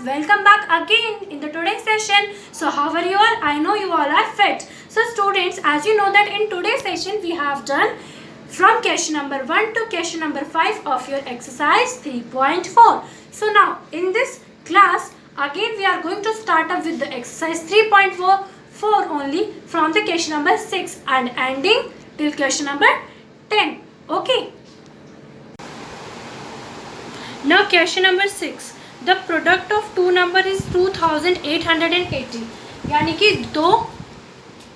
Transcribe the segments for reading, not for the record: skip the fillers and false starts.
welcome back again in the today's session. So how are you all? I know you all are fit. So students, as you know that in today's session we have done from question number 1 to question number 5 of your exercise 3.4. So now in this class again we are going to start up with the exercise 3.4 only from the question number 6 and ending till question number 10. Okay. Now question number 6. The product of two number is 2880. यानी कि दो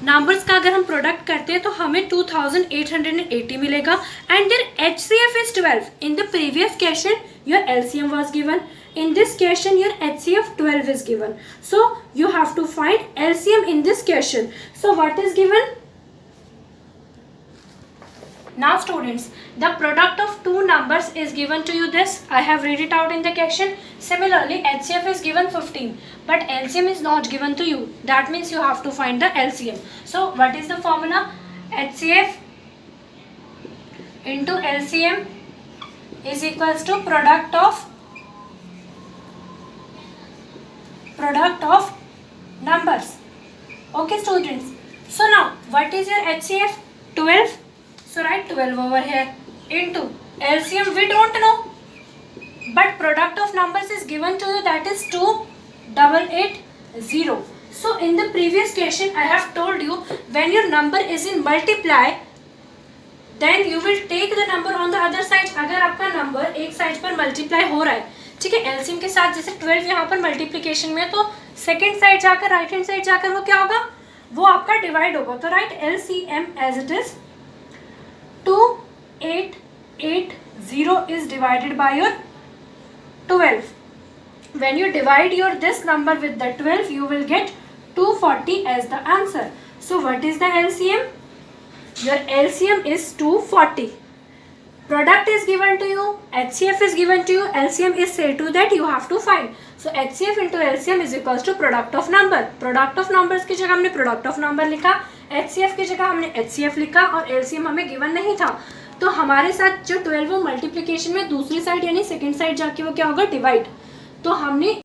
numbers का अगर हम product करते हैं तो हमें 2880 मिलेगा. And there HCF is 12. In the previous question your LCM was given. In this question your HCF 12 is given. So you have to find LCM in this question. So what is given? Now students, the product of two numbers is given to you this. I have read it out in the question. Similarly, HCF is given 15, but LCM is not given to you. That means you have to find the LCM. So what is the formula? HCF into LCM is equals to product of numbers. Okay students. So now what is your HCF? 12. So write 12 over here into LCM we don't know, but product of numbers is given to you, that is 2880. So in the previous question I have told you when your number is in multiply then you will take the number on the other side. अगर आपका number एक side पर multiply हो रहा है, ठीक है, LCM के साथ जैसे 12 यहाँ पर मल्टीप्लिकेशन में, तो सेकेंड साइड जाकर राइट हैंड साइड जाकर वो क्या होगा, वो आपका डिवाइड होगा. तो right LCM as it is 2880 is divided by your 12. When you divide your this number with the 12 you will get 240 as the answer. So what is the LCM? Your LCM is 240. Product is given to you, HCF is given to you, LCM is said to that you have to find. So HCF into LCM is equals to product of number. Product of numbers की जगह हमने product of number लिखा, HCF की जगह हमने HCF लिखा और LCM हमें given नहीं था. तो हमारे साथ जो 12 वो मल्टीप्लिकेशन में दूसरी साइड यानी सेकेंड साइड जाके वो क्या होगा, डिवाइड. तो हमने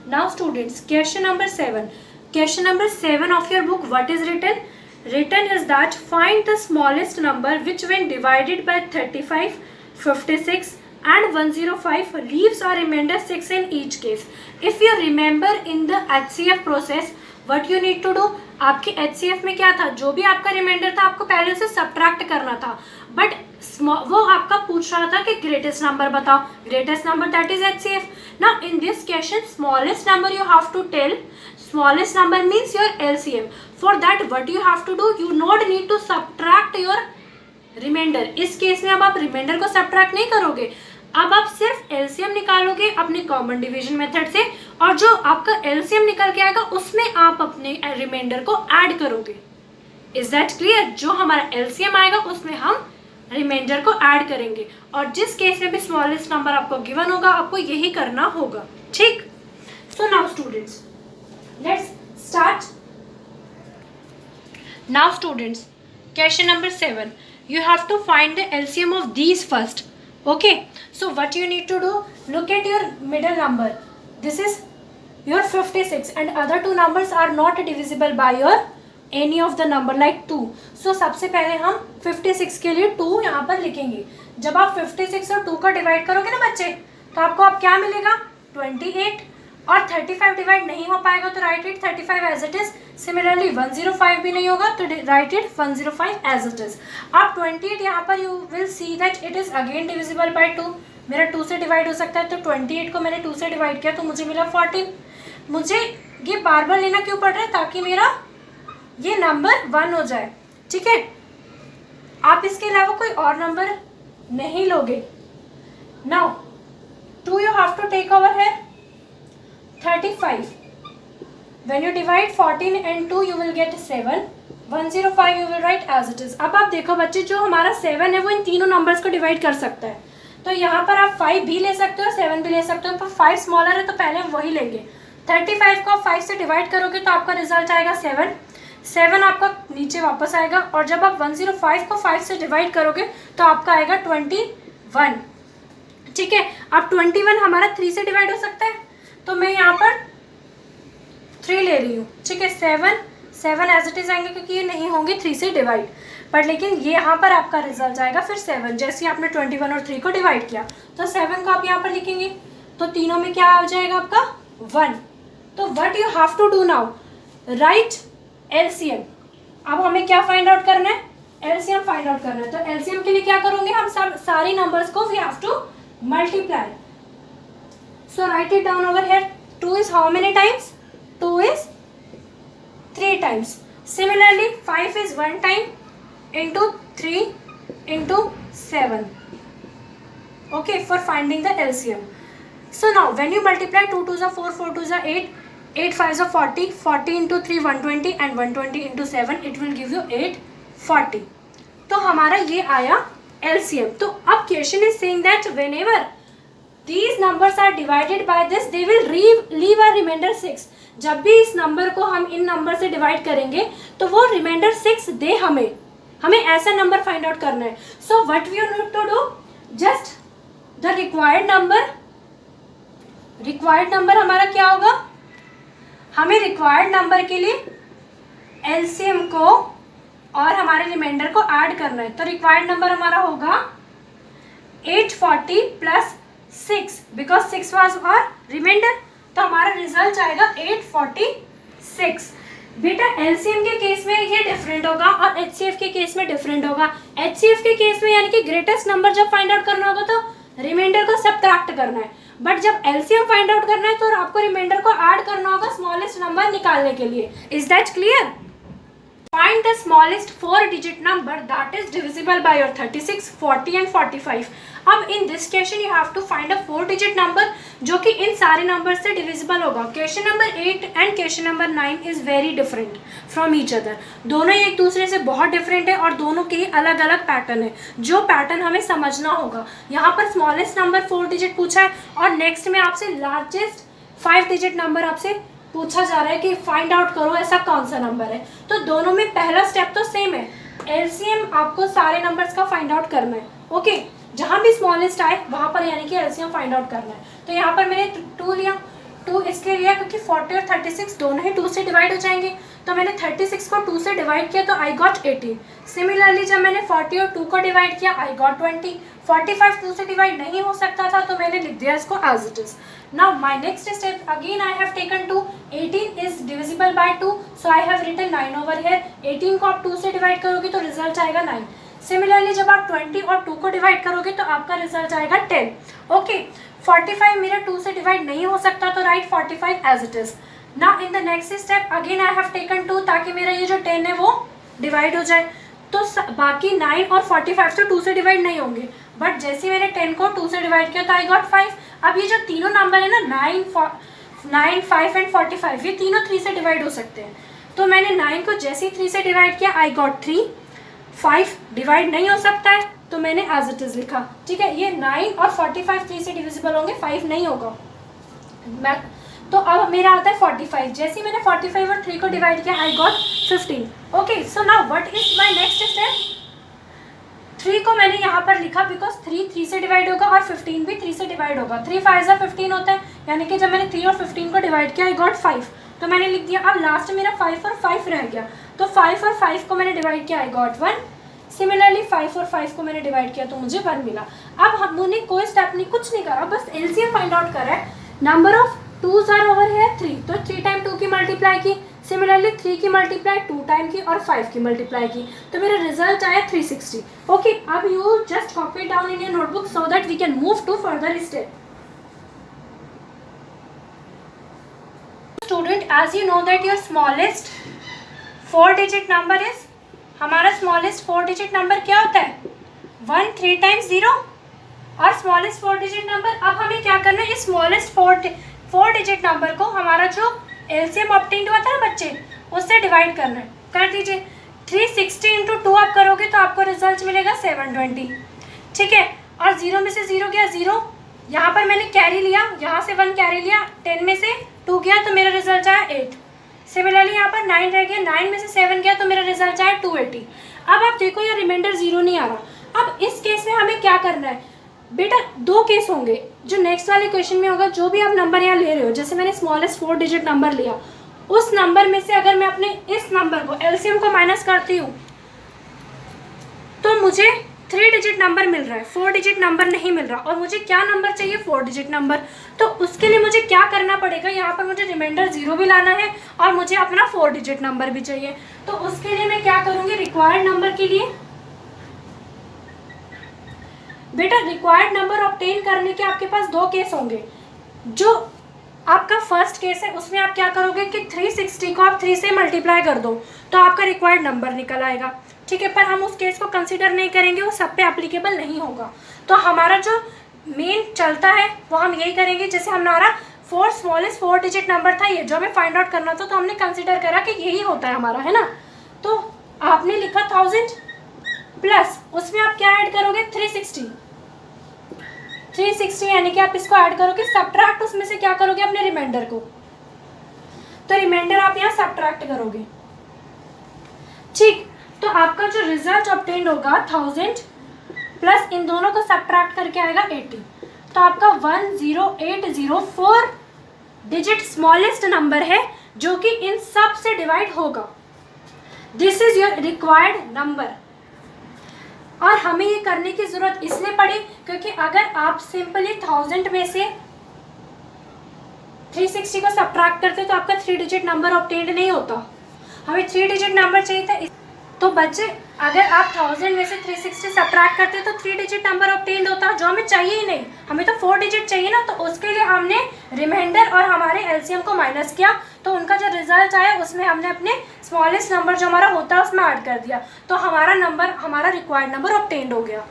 now students question number 7. Question number 7 of your book what is written? Written is that find the smallest number which when divided by 35, 56 and 105 leaves a remainder 6 in each case. If you remember in the HCF process what you need to do, आपके HCF में क्या था, जो भी आपका reminder था आपको पहले से सब्ट्रैक्ट करना था, बट वो आपका पूछ रहा था कि ग्रेटेस्ट नंबर बताओ. Greatest number that is HCF. Now in this question smallest number you have to tell. Smallest number means your LCM. For that what you have to do, you not need to subtract your remainder. इस case में अब आप reminder को subtract नहीं करोगे, अब आप सिर्फ LCM निकालोगे अपने कॉमन डिवीजन मेथड से, और जो आपका LCM निकल के आएगा उसमें आप अपने रिमाइंडर को ऐड करोगे. Is that clear? जो हमारा LCM आएगा उसमें हम रिमाइंडर को ऐड करेंगे, और जिस केस में भी स्मॉलेस्ट नंबर आपको गिवन होगा आपको यही करना होगा. ठीक. So now students let's start. Now students, question number 7, you have to find the LCM of these first. Okay, so what you need to do, look at your middle number. This is your 56 and other two numbers are not divisible by your any of the number like 2. So सबसे पहले हम 56 के लिए 2 यहाँ पर लिखेंगे. जब आप 56 और 2 का डिवाइड करोगे ना बच्चे, तो आपको अब क्या मिलेगा, 28. और 35 डिवाइड नहीं हो पाएगा तो write it 35 as it is. Similarly 105 भी नहीं होगा तो write it 105 as it is. अब 28 यहाँ पर you will see that it is again divisible by 2. मेरा 2 से डिवाइड हो सकता है, तो 28 को मैंने 2 से डिवाइड किया तो मुझे मिला 14. मुझे ये बार बार लेना क्यों पड़ रहा है, ताकि मेरा ये नंबर 1 हो जाए. ठीक है, आप इसके अलावा कोई और नंबर नहीं लोगे. Now 2 you have to take over है 35. When you divide 14 and 2 you will get 7. 105 you will write as it is. अब आप देखो बच्चे, जो हमारा 7 है वो इन तीनों नंबर्स को डिवाइड कर सकता है, तो यहाँ पर आप 5 भी ले सकते हो 7 भी ले सकते हो, पर 5 स्मॉलर है तो पहले हम वही लेंगे. 35 को आप 5 से डिवाइड करोगे तो आपका रिजल्ट आएगा 7. 7 आपका नीचे वापस आएगा, और जब आप 105 को 5 से डिवाइड करोगे तो आपका आएगा 21. ठीक है, अब 21 हमारा 3 से डिवाइड हो सकता है, तो मैं यहाँ ले रही हूँ, ठीक है। 7 एज इट इज़ आएंगे क्योंकि ये नहीं होंगे 3 से डिवाइड, बट लेकिन ये यहाँ पर आपका रिजल्ट आएगा फिर 7। जैसे ही आपने 21 और 3 को डिवाइड किया तो 7 को आप यहाँ पर लिखेंगे, तो तीनों में क्या आ जाएगा आपका 1। तो what you have to do now, right LCM. अब हमें क्या फाइंड आउट करना है, एलसीएम फाइंड आउट करना है। तो एलसीएम के लिए क्या करोगे, हम सब सारी नंबर्स को we have to multiply. So write it down over here. 2 is how many times? 2 is 3 times. Similarly 5 is 1 time into 3 into 7. Okay, for finding the LCM. So now when you multiply 2 2s are 4, 4 2s are 8, 8 5s are 40, 40 into 3 120 and 120 into 7 it will give you 840. तो हमारा ये आया LCM. तो अब question is saying that whenever these numbers are divided by this they will leave a remainder 6. जब भी इस number को हम इन नंबर से डिवाइड करेंगे तो वो रिमाइंडर 6 दे हमें ऐसा नंबर फाइंड आउट करना है। So what we need to do, just the required number हमारा क्या होगा, हमें रिक्वायर्ड नंबर के लिए एलसीएम को और हमारे रिमाइंडर को ऐड करना है। तो रिक्वायर्ड नंबर हमारा होगा 840 plus 6 because 6 was our remainder, तो हमारा रिजल्ट आएगा 846। बेटा एलसीएम के केस में ये डिफरेंट होगा और एचसीएफ के केस में डिफरेंट होगा। एचसीएफ के केस में यानी कि ग्रेटेस्ट नंबर जब फाइंड आउट करना होगा तो रिमाइंडर को सबट्रैक्ट करना है, बट जब एलसीएम फाइंड आउट करना है तो आपको रिमाइंडर को ऐड करना होगा स्मॉलेस्ट नंबर निकालने के लिए। Is that clear? Find the smallest 4-digit number that is divisible by your 36, 40 and 45. अब in this question you have to find a 4-digit number जो कि इन सारे नंबर से divisible होगा। Question number 8 and question number 9 is very different from each other. दोनों एक दूसरे से बहुत different है और दोनों के अलग अलग पैटर्न है, जो पैटर्न हमें समझना होगा। यहाँ पर smallest number 4-digit पूछा है और नेक्स्ट में आपसे largest 5-digit नंबर आपसे पूछा जा रहा है कि फाइंड आउट करो ऐसा कौन सा नंबर है। तो दोनों में पहला स्टेप तो सेम है, एलसीएम आपको सारे नंबर्स का फाइंड आउट करना है। ओके, जहाँ भी स्मॉलेस्ट आए वहाँ पर यानी कि एलसीएम फाइंड आउट करना है। तो यहाँ पर मैंने 2 लिया, 2 इसलिए लिया क्योंकि 40 और 36 दोनों ही 2 से डिवाइड हो जाएंगे। तो मैंने 36 को 2 से डिवाइड किया तो आई गॉट 18। सिमिलरली जब मैंने 40 और 2 को डिवाइड किया आई गॉट 20। 45 2 से डिवाइड नहीं हो सकता था तो मैंने लिख दिया इसको as it is. Now my next step again I have taken 2. 18 is divisible by 2, so I have written 9 over here. 18 को आप 2 से डिवाइड करोगे तो रिजल्ट आएगा 9। सिमिलरली जब आप 20 और 2 को डिवाइड करोगे तो आपका रिजल्ट आएगा 10। ओके, 45 मेरा 2 से डिवाइड नहीं हो सकता तो write 45 as it is. Now in the next step again I have taken 2 ताकि मेरा ये जो 10 है वो डिवाइड हो जाए। तो बाकी 9 और 45 तो 2 से डिवाइड नहीं होंगे, बट जैसे मैंने 10 को 2 से डिवाइड किया तो आई गॉट 5। अब ये जो तीनों नंबर है ना 9, 5 एंड 45 ये तीनों 3 से डिवाइड हो सकते हैं। तो मैंने 9 को जैसे ही 3 से डिवाइड किया आई गॉट 3। 5 डिवाइड नहीं हो सकता है तो मैंने एज इट इज लिखा, ठीक है। ये 9 और 45 3 से डिविजिबल होंगे, 5 नहीं होगा। तो अब मेरा आता है 45। जैसे ही मैंने 45 और 3 को डिवाइड किया I got 15। Okay, so now what is my next step. 3 को मैंने यहाँ पर लिखा बिकॉज 3 से डिवाइड होगा और 15 भी 3 से डिवाइड होगा। 3 5 15 होता है, यानी कि जब मैंने 3 और 15 को डिवाइड किया आई गॉट 5, तो मैंने लिख दिया। अब लास्ट मेरा 5 और 5 रह गया, तो 5 और 5 को मैंने डिवाइड किया आई गॉट 1। सिमिलरली 5 और 5 को मैंने डिवाइड किया तो मुझे 1 मिला। अब हमने कोई स्टेप नहीं, कुछ नहीं करा, बस एलसीएम फाइंड आउट करा है। Number of 2s are over है 3, तो 3 टाइम 2 की मल्टीप्लाई की, सिमिलरली 3 की मल्टीप्लाई 2 टाइम की और 5 की मल्टीप्लाई की, तो मेरा रिजल्ट आया 360। ओके, अब you just copy down in your notebook so that we can move to further step. Student, as you know that your smallest 4-digit number is, हमारा स्मॉलेस्ट 4-digit नंबर क्या होता है 1 3 times 0 और smallest 4-digit number. अब हमें क्या करना है, इस स्मॉलेस्ट 4-digit नंबर को हमारा जो एलसीएम ऑब्टेन्ड हुआ था ना बच्चे, उससे डिवाइड करना है। कर दीजिए, 360 इंटू 2 आप करोगे तो आपको रिजल्ट मिलेगा 720, ठीक है। और 0 में से 0 गया 0, यहाँ पर मैंने कैरी लिया, यहाँ से 1 कैरी लिया, 10 में से 2 गया तो मेरा रिजल्ट आया 8। सिमिलरली यहाँ पर 9 रह गया, 9 में से 7 गया तो मेरा रिजल्ट आया 280। अब आप देखो ये रिमाइंडर 0 नहीं आ रहा। अब इस केस में हमें क्या करना है बेटा, 2 केस होंगे जो नेक्स्ट वाले क्वेश्चन में होगा। जो भी आप नंबर यहाँ ले रहे हो, जैसे मैंने स्मॉलेस्ट 4-digit नंबर लिया, उस नंबर में से अगर मैं अपने इस नंबर को एलसीएम को माइनस करती हूँ तो मुझे 3 डिजिट नंबर मिल रहा है, 4 डिजिट नंबर नहीं मिल रहा। और मुझे क्या नंबर चाहिए? 4 डिजिट नंबर। तो उसके लिए मुझे क्या करना पड़ेगा? यहाँ पर मुझे रिमाइंडर 0 भी लाना है और मुझे अपना 4 डिजिट नंबर भी चाहिए। तो उसके लिए मैं क्या करूँगी? रिक्वायर्ड नंबर के लिए बेटा रिक्वायर्ड नंबर ऑब्टेन करने के आपके पास 2 केस होंगे। जो आपका फर्स्ट केस है उसमें आप क्या करोगे कि 360 को आप 3 से मल्टीप्लाई कर दो तो आपका रिक्वायर्ड नंबर निकल आएगा, ठीक है। पर हम उस केस को कंसीडर नहीं करेंगे, वो सब पे एप्लीकेबल नहीं होगा। तो हमारा जो मेन चलता है वो हम यही करेंगे, जैसे हमारा 4 स्मॉलेस्ट 4 डिजिट नंबर था ये, जो हमें फाइंड आउट करना था, तो हमने कंसीडर करा कि यही होता है हमारा, है ना। तो आपने लिखा 1000 प्लस उसमें आप क्या ऐड करोगे? 360 यानी कि आप इसको ऐड करोगे, सब्ट्रैक्ट उसमें से क्या करोगे? अपने रिमाइंडर को। तो रिमाइंडर आप यहाँ सब्ट्रैक्ट करोगे, ठीक। तो आपका जो रिजल्ट ऑब्टेन्ड होगा 1000 प्लस इन दोनों को सब्ट्रैक्ट करके आएगा 80। तो आपका 10804 डिजिट स्मॉलेस्ट नंबर है जो कि इन सब से डिवाइड होगा। This is your required number. और हमें ये करने की ज़रूरत इसलिए पड़ी क्योंकि अगर आप सिंपली 1000 में से 360 को सब्ट्रैक्ट करते तो आपका 3 डिजिट नंबर ऑब्टेन्ड नहीं होता, हमें 3 डिजिट नंबर चाहिए था। तो बच्चे अगर आप 1000 में से 360 सब्ट्रैक्ट करते तो 3 डिजिट नंबर ऑब्टेन्ड होता, जो हमें चाहिए ही नहीं, हमें तो 4 डिजिट चाहिए ना। तो उसके लिए हमने रिमाइंडर और हमारे एलसीएम को माइनस किया, तो उनका जो रिजल्ट आया उसमें हमने अपने स्मॉलेस्ट नंबर जो हमारा होता है उसमें ऐड कर दिया, तो हमारा नंबर, हमारा रिक्वायर्ड नंबर ऑब्टेन्ड हो गया।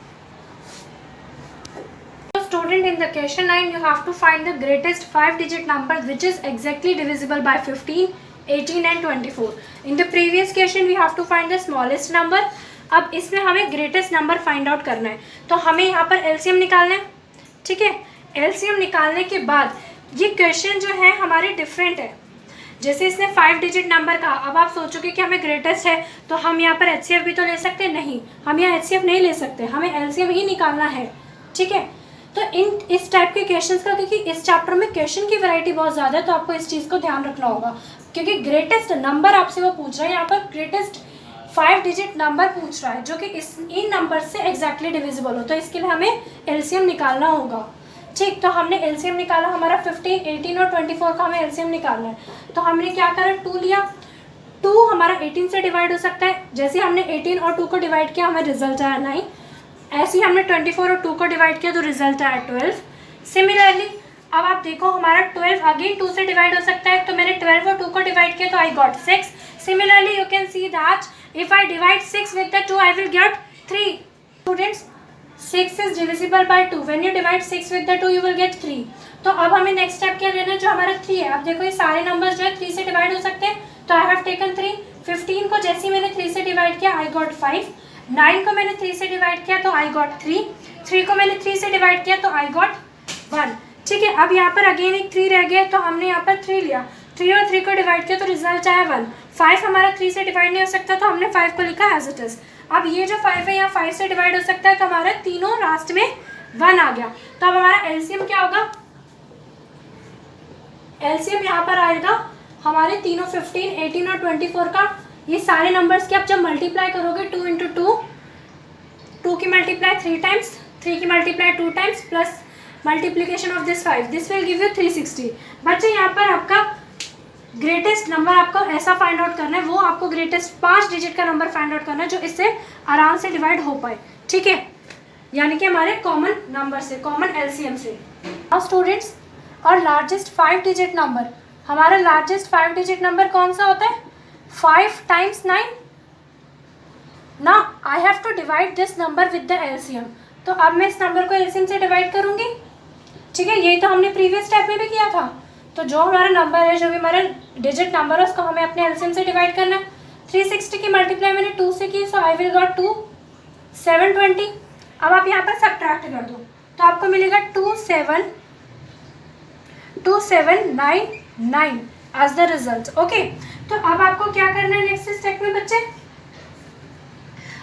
Student, in the question 9 you have to find the greatest 5 digit number which is exactly divisible by 15, 18 and 24. In the previous question we have to find the smallest number. अब इसमें हमें greatest number find out करना है, तो हमें यहाँ पर LCM निकालना है, ठीक है। एलसीएम निकालने के बाद ये क्वेश्चन जो है हमारे डिफरेंट है। जैसे इसने 5 डिजिट नंबर कहा, अब आप सोचोगे कि हमें ग्रेटेस्ट है तो हम यहाँ पर एचसीएफ भी तो ले सकते हैं, नहीं, हम यहाँ एचसीएफ नहीं ले सकते, हमें एलसीएम ही निकालना है, ठीक है। तो इस टाइप के क्वेश्चंस का, क्योंकि इस चैप्टर में क्वेश्चन की वैरायटी बहुत ज़्यादा है, तो आपको इस चीज़ को ध्यान रखना होगा, क्योंकि ग्रेटेस्ट नंबर आपसे वो पूछ रहा है। यहाँ पर ग्रेटेस्ट 5 डिजिट नंबर पूछ रहा है जो कि इन नंबर से एग्जैक्टली डिविजिबल हो, तो इसके लिए हमें एलसीएम निकालना होगा, ठीक। तो हमने एलसीएम निकाला, हमारा 15, 18 और 24 का हमें एलसीएम निकालना है। तो हमने क्या करा? 2 लिया, 2 हमारा 18 से डिवाइड हो सकता है, जैसे हमने 18 और 2 को डिवाइड किया हमें रिजल्ट आया 9, ऐसे ही हमने 24 और 2 को डिवाइड किया तो रिजल्ट आया 12। सिमिलरली अब आप देखो हमारा 12 अगेन 2 से डिवाइड हो सकता है, तो मैंने 12 और 2 को डिवाइड किया तो I got 6। Similarly you can see that if I divide 6 with the 2 I will get 3। Students 6 is divisible by 2, when you divide 6 with the 2 you will gate 3। तो अब हमें नेक्स्ट स्टेप क्या लेना है? जो हमारा 3 है, अब देखो ये सारे नंबर्स जो है 3 से डिवाइड हो सकते हैं, तो आई हैव टेकन 3। 15 को जैसे ही मैंने 3 से डिवाइड किया आई गॉट 5। 9 को मैंने 3 से डिवाइड किया तो आई गॉट 3। 3 को मैंने 3 से डिवाइड किया तो आई गॉट 1, ठीक है। अब यहाँ पर अगेन एक 3 रह गया, तो हमने यहाँ पर 3 लिया, 3 और 3 को डिवाइड किया तो रिजल्ट आया 1। 5 हमारा 3 से डिवाइड नहीं हो सकता, तो हमने 5 को लिखा एज इट इज। अब ये जो 5 है यहाँ 5 से डिवाइड हो सकता है, तो हमारा तीनों लास्ट में 1 आ गया। तो अब हमारा एलसीएम क्या होगा? एलसीएम यहाँ पर आएगा हमारे तीनों 15, 18 और 24 का, ये सारे नंबर्स के आप जब मल्टीप्लाई करोगे 2 × 2, 2 की मल्टीप्लाई 3 टाइम्स, 3 की multiply 2 times plus multiplication of this 5, this will give you 360। बच्चे यहाँ पर आपका ग्रेटेस्ट नंबर आपको ऐसा फाइंड आउट करना है, वो आपको ग्रेटेस्ट 5 डिजिट का नंबर फाइंड आउट करना है जो इससे आराम से डिवाइड हो पाए, ठीक है, यानी कि हमारे कॉमन नंबर से, कॉमन एलसीएम से। अब स्टूडेंट्स और लार्जेस्ट 5 डिजिट नंबर, हमारा लार्जेस्ट 5 डिजिट नंबर कौन सा होता है? 5 times 9। Now I have to divide this number with the LCM। तो अब मैं इस नंबर को एलसीएम से डिवाइड करूंगी, ठीक है, यही तो हमने प्रीवियस स्टेप में भी किया था। तो जो हमारा नंबर है, जो भी हमारा डिजिट नंबर है, उसको हमें अपने एलसीएम से डिवाइड करना है। 360 की मल्टीप्लाई मैंने 2 से की, सो आई विल गॉट 2, 720। अब आप यहाँ पर सब्ट्रैक्ट कर दो तो आपको मिलेगा 2799 एज द रिजल्ट, ओके। तो अब आपको क्या करना है नेक्स्ट स्टेप में बच्चे?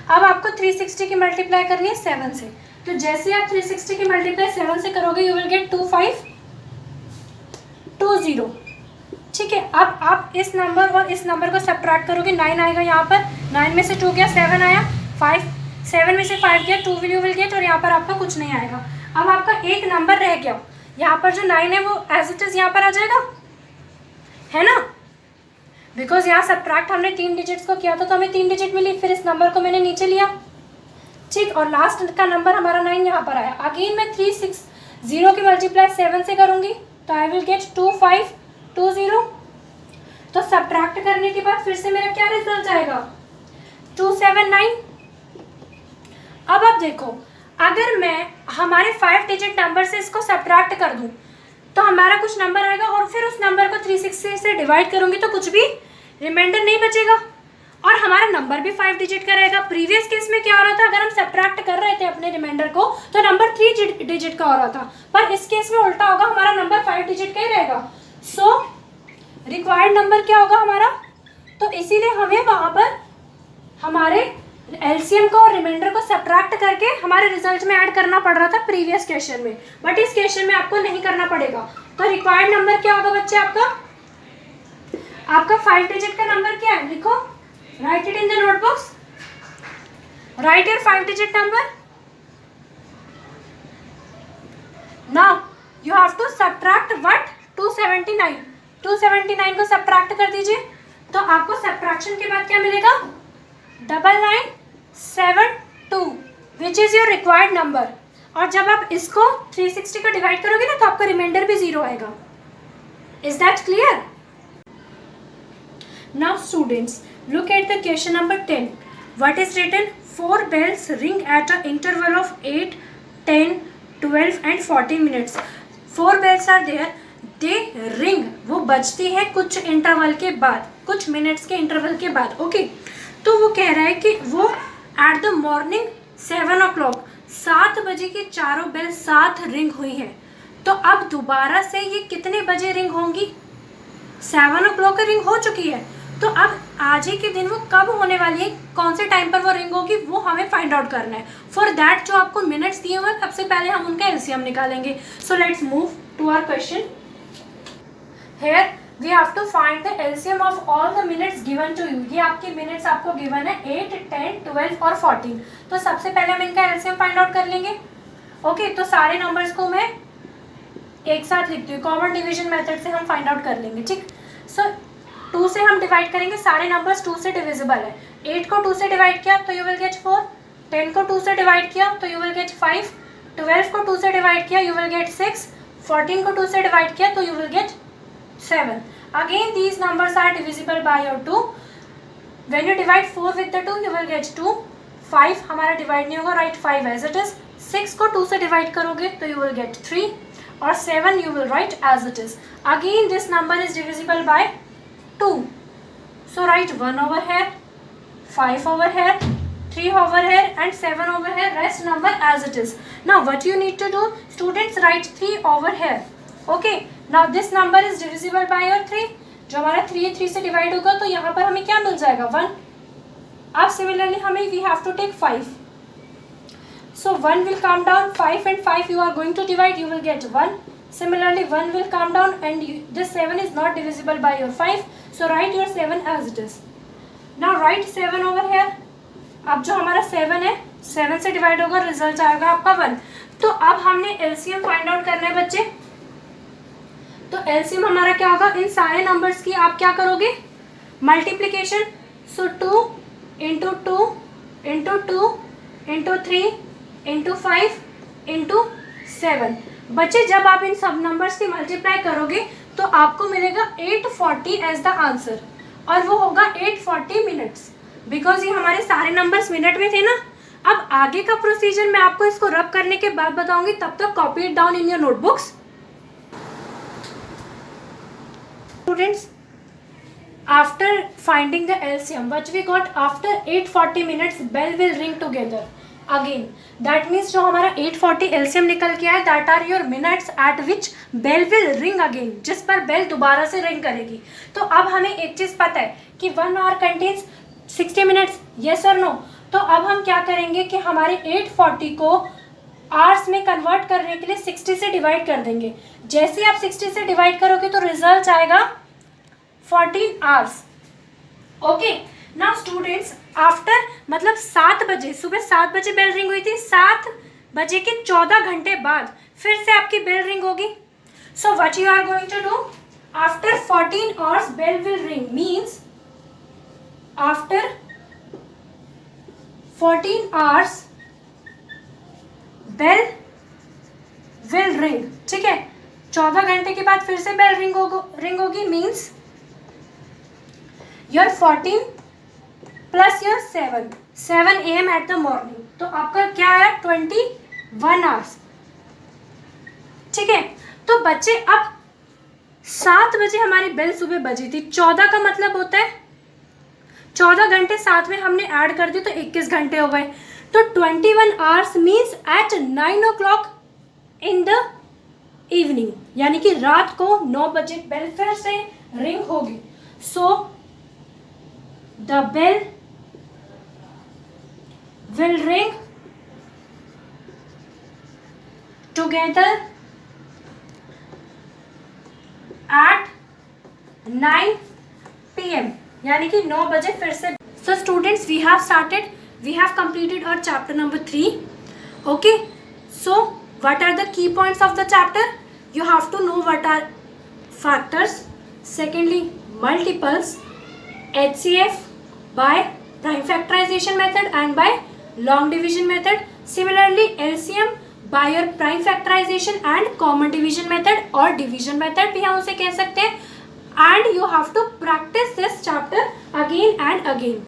अब आपको 360 की मल्टीप्लाई करनी है 7 से, तो जैसे आप 360 की मल्टीप्लाई 7 से करोगे यू विल गेट 2520। ठीक है, अब आप इस नंबर और इस नंबर को सब्ट्रैक्ट करोगे, 9 आएगा यहाँ पर, 9 में से 2 गया, 7 आया, 5, 7 में से 5 गया, 2 यू विल गेट, और यहाँ पर आपका कुछ नहीं आएगा। अब आपका एक नंबर रह गया, यहाँ पर जो 9 है वो एज इट इज़ यहाँ पर आ जाएगा, है ना, बिकॉज यहाँ सब्ट्रैक्ट हमने 3 डिजिट्स को किया था तो हमें 3 डिजिट मिली, फिर इस नंबर को मैंने नीचे लिया, ठीक, और लास्ट का नंबर हमारा 9 यहाँ पर आया। अगेन मैं 360 की मल्टीप्लाई 7 से करूँगी तो आई विल गेट 2520। तो सब्ट्रैक्ट करने के बाद फिर से मेरा क्या रिजल्ट आएगा, 279। अब आप देखो, अगर मैं हमारे 5 डिजिट नंबर से इसको सब्ट्रैक्ट कर दूं तो हमारा कुछ नंबर आएगा, और फिर उस नंबर को 360 से डिवाइड करूंगी तो कुछ भी रिमाइंडर नहीं बचेगा, और हमारा नंबर भी 5 डिजिट का रहेगा। प्रीवियस केस में क्या हो रहा था, अगर हम सब्ट्रैक्ट कर रहे थे अपने रिमाइंडर को तो नंबर 3 डिजिट का हो रहा था, पर इस केस में उल्टा होगा, हमारा नंबर 5 डिजिट का ही रहेगा। सो रिक्वायर्ड नंबर क्या होगा हमारा, तो इसीलिए हमें वहाँ पर हमारे एलसीएम को और रिमाइंडर को सब्ट्रैक्ट करके हमारे रिजल्ट में ऐड करना पड़ रहा था प्रीवियस क्वेश्चन में, बट इस क्वेश्चन में आपको नहीं करना पड़ेगा। तो रिक्वायर्ड नंबर क्या होगा बच्चे, आपका 5 डिजिट का नंबर क्या है, लिखो, write it in the notebooks, write your 5 digit number. Now you have to subtract what, 279 को सब्ट्रैक्ट कर दीजिए, तो आपको सब्ट्रैक्शन के बाद क्या मिलेगा, 9972 which is your required number. और जब आप इसको 360 को डिवाइड करोगे ना तो आपका रिमाइंडर भी 0 आएगा। Is that clear? Now students, look at the question number 10. What is written? 4 bells ring at an interval of 8, 10, 12 and 14 minutes. 4 bells are there. They ring. वो बजती है कुछ इंटरवल के बाद, कुछ मिनट्स के इंटरवल के बाद, ओके। तो वो कह रहा है कि वो एट द मॉर्निंग 7 o'clock, 7 बजे की चारों बेल साथ रिंग हुई है। तो अब दोबारा से ये कितने बजे रिंग होंगी, 7 o'clock रिंग हो चुकी है, तो अब आज ही के दिन वो कब होने वाली है, कौन से टाइम पर वो रिंग होगी, वो हमें फाइंड आउट करना है। फॉर दैट जो आपको मिनट्स दिए हुए हैं सबसे पहले हम उनका एलसीएम निकालेंगे। So let's move to our question. Here we have to find the LCM of all the minutes given to you. ये आपके मिनट्स आपको गिवन है 8, 10, 12 और 14। तो सबसे पहले हम इनका एलसीएम फाइंड आउट कर लेंगे, ओके। तो सारे नंबर्स को मैं एक साथ लिखती हूँ, कॉमन डिवीजन मेथड से हम फाइंड आउट कर लेंगे, ठीक। सो 2 से हम डिवाइड करेंगे, सारे नंबर्स 2 से डिविजिबल है। 8 को 2 से डिवाइड किया तो यू विल गेट 4, 10 को 2 से डिवाइड किया तो यू विल गेट 5, 12 को 2 से डिवाइड किया यू विल गेट 6, 14 को 2 से डिवाइड किया तो you will get 7। Again these numbers are divisible by your 2। When you divide 4 with the 2 you will get 2। 5 हमारा डिवाइड नहीं होगा, राइट 5 एज इट इज। 6 को 2 से डिवाइड करोगे तो यू विल गेट 3, और 7 you will write as it is. Again this number is divisible by 2. So write 1 over here, 5 over here, 3 over here and 7 over here, rest number as it is. Now what you need to do, students, write 3 over here. Okay, now this number is divisible by your 3. जो हमारा 3 से divide होगा तो यहाँ पर हमें क्या मिल जाएगा, 1. अब सिमिलरली हमें we have to take 5. So 1 will come down, 5 and 5 you are going to divide, you will get 1. Similarly 1 will come down and this 7 is not divisible by your 5. So write your 7 as it is. Now write 7 over here. अब जो हमारा 7 है, 7 से divide होगा, result आएगा आपका 1. तो अब हमने एलसीएम फाइंड आउट करना है बच्चे। तो एलसीएम हमारा क्या होगा, इन सारे नंबर्स की आप क्या करोगे, मल्टीप्लीकेशन। सो 2 into 2 into 2 into 3 into 5 into 7। बच्चे जब आप इन सब नंबर्स की मल्टीप्लाई करोगे तो आपको मिलेगा 840 एज द आंसर, और वो होगा 840 मिनट्स, बिकॉज ये हमारे सारे नंबर्स मिनट में थे ना। अब आगे का प्रोसीजर मैं आपको इसको रब करने के बाद बताऊंगी, तब तक copy it down in your notebooks. Students, after finding the LCM which we got after 840 minutes, bell will ring together again. That means जो हमारा 840 एलसीएम निकल के आया, that are your minutes at which bell will ring again, जिस पर bell दोबारा से ring करेगी। तो अब हमें एक चीज़ पता है कि 1 आवर कंटेन्स 60 मिनट्स, येस और नो। तो अब हम क्या करेंगे कि हमारे 840 को आवर्स में कन्वर्ट करने के लिए 60 से डिवाइड कर देंगे। जैसे आप 60 से डिवाइड करोगे तो रिजल्ट आएगा 14 hours. Okay. Now students, after मतलब 7 बजे, सुबह 7 बजे बेल रिंग हुई थी, 7 बजे के 14 घंटे बाद फिर से आपकी बेल रिंग होगी. So what you are going to do? After 14 hours bell will ring, means after 14 hours bell will ring. ठीक है, 14 घंटे के बाद फिर से बेल रिंग होगी, means your 14 plus your 7 AM at the morning, तो आपका क्या आया 21 आवर्स. ठीक है, तो बच्चे अब 7 बजे हमारी बेल सुबह बजी थी, 14 का मतलब होता है 14 घंटे साथ में हमने ऐड कर दी तो 21 घंटे हो गए. तो 21 hours means at 9 o'clock in the evening, यानी कि रात को 9 बजे बेल फिर से रिंग होगी. So the bell will ring together at 9 PM, यानी कि 9 बजे फिर से. So students, we have completed our chapter number 3. Okay, so what are the key points of the chapter? You have to know what are factors, secondly multiples, HCF by prime factorization method and by long division method. Similarly LCM by your prime factorization and common division method or division method भी हम उसे कह सकते हैं. And you have to practice this chapter again and again.